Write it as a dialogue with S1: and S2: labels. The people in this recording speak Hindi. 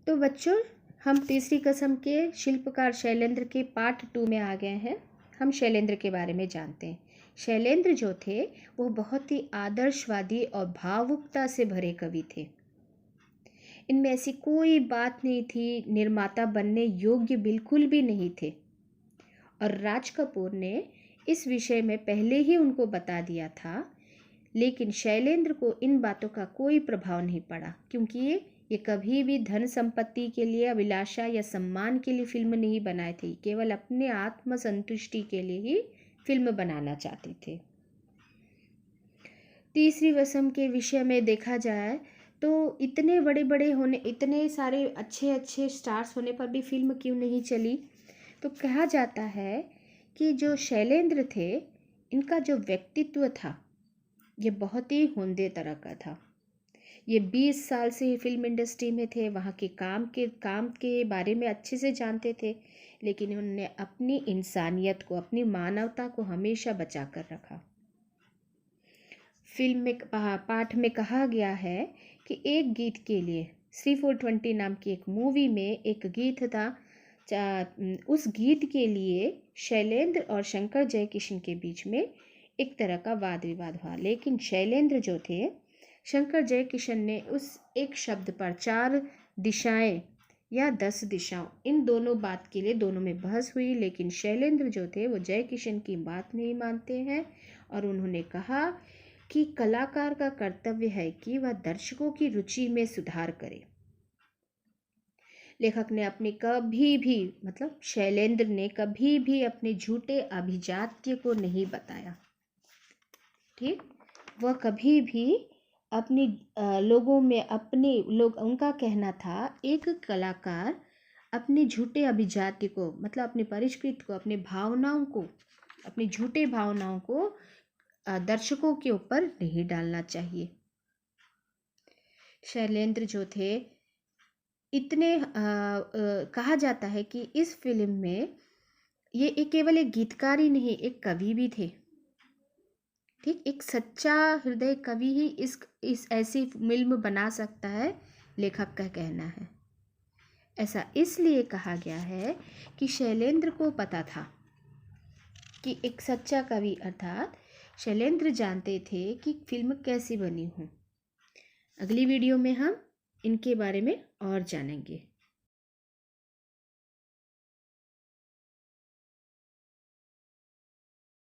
S1: तो बच्चों, हम तीसरी कसम के शिल्पकार शैलेंद्र के पार्ट 2 में आ गए हैं। हम शैलेंद्र के बारे में जानते हैं। शैलेंद्र जो थे वो बहुत ही आदर्शवादी और भावुकता से भरे कवि थे। इनमें ऐसी कोई बात नहीं थी, निर्माता बनने योग्य बिल्कुल भी नहीं थे। और राज कपूर ने इस विषय में पहले ही उनको बता दिया था, लेकिन शैलेंद्र को इन बातों का कोई प्रभाव नहीं पड़ा, क्योंकि ये कभी भी धन संपत्ति के लिए, अभिलाषा या सम्मान के लिए फिल्म नहीं बनाए थे। केवल अपने आत्म संतुष्टि के लिए ही फिल्म बनाना चाहते थे। तीसरी कसम के विषय में देखा जाए तो इतने बड़े बड़े होने, इतने सारे अच्छे अच्छे स्टार्स होने पर भी फिल्म क्यों नहीं चली? तो कहा जाता है कि जो शैलेंद्र थे, इनका जो व्यक्तित्व था ये बहुत ही होंदे तरह का था। ये 20 साल से फिल्म इंडस्ट्री में थे, वहाँ के काम के बारे में अच्छे से जानते थे, लेकिन उन्होंने अपनी इंसानियत को, अपनी मानवता को हमेशा बचा कर रखा। फिल्म में पाठ में कहा गया है कि एक गीत के लिए, 3/4 नाम की एक मूवी में एक गीत था, उस गीत के लिए शैलेंद्र और शंकर जयकिशन के बीच में एक तरह का वाद विवाद हुआ। लेकिन शैलेंद्र जो थे, शंकर जयकिशन ने उस एक शब्द पर 4 दिशाएं या 10 दिशाओं, इन दोनों बात के लिए दोनों में बहस हुई। लेकिन शैलेंद्र जो थे वो जयकिशन की बात नहीं मानते हैं और उन्होंने कहा कि कलाकार का कर्तव्य है कि वह दर्शकों की रुचि में सुधार करे। लेखक ने अपनी कभी भी, मतलब शैलेंद्र ने कभी भी अपने झूठे अभिजात्य को नहीं बताया। ठीक, वह कभी भी अपनी लोगों में, अपने लोग, उनका कहना था एक कलाकार अपने झूठे अभिजात्य को, मतलब अपने परिष्कृत को, अपने भावनाओं को, अपनी झूठे भावनाओं को दर्शकों के ऊपर नहीं डालना चाहिए। शैलेंद्र जो थे इतने कहा जाता है कि इस फिल्म में ये केवल एक गीतकार ही नहीं, एक कवि भी थे। ठीक, एक सच्चा हृदय कवि ही इस ऐसी फिल्म बना सकता है, लेखक का कहना है। ऐसा इसलिए कहा गया है कि शैलेंद्र को पता था कि एक सच्चा कवि, अर्थात शैलेंद्र जानते थे कि फिल्म कैसी बनी हो। अगली वीडियो में हम इनके बारे में और जानेंगे।